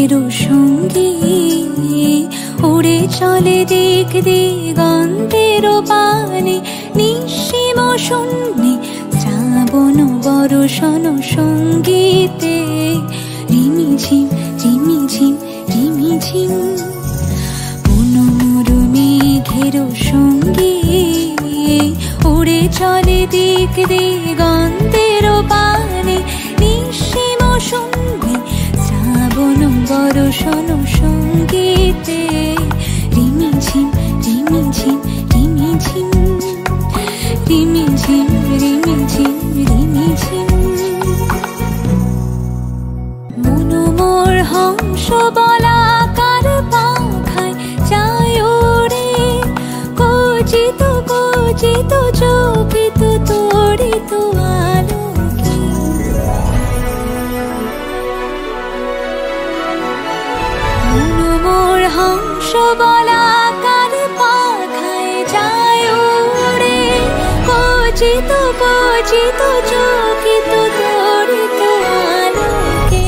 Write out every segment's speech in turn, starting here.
মেঘেরও সঙ্গী উড়ে চলে দিক দিগন্তের পানে, নিঃসীম শূন্যে শ্রাবণ বর্ষণ সঙ্গীতে রিমিঝিম রিমিঝিম রিমিঝিম। মনোমর মেঘেরও সঙ্গী উড়ে চলে দিক দিগন্তের পানে, নিঃসীম শূন্যে শ্রাবণ বর্ষণ সঙ্গীতে রিমিঝিম রিমিঝিম রিমিঝিম রিমিঝিম রিমিঝিম রিমিঝিম। মনোমর হংস বলাকার পাখায় যায় ওরে, কচিত কচিত চকিত তড়িত আলোকে। মনোমর হংস বলাকার পাখায় যায় ওরে, কচিত কচিত চকিত তড়িত আলোকে।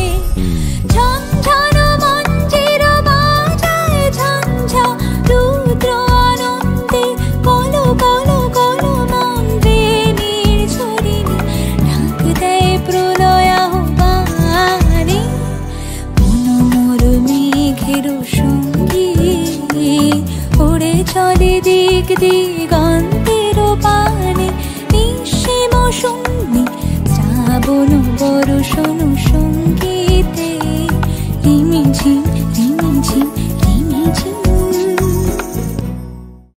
ঝনঝন মঞ্জির বাজায় ঝঞ্ঝা রুদ্র আনন্দে, কল কল কল মন্ত্রে নির্ঝরিণী ঢাক দেয় প্রলয় আহ্বানে। মনোমর মেঘেরও সঙ্গী উড়ে চলে দিক দিগন্তের পানে, নিঃসীম শূন্যে শ্রাবণ বর্ষণ সঙ্গীতে রিমিঝিম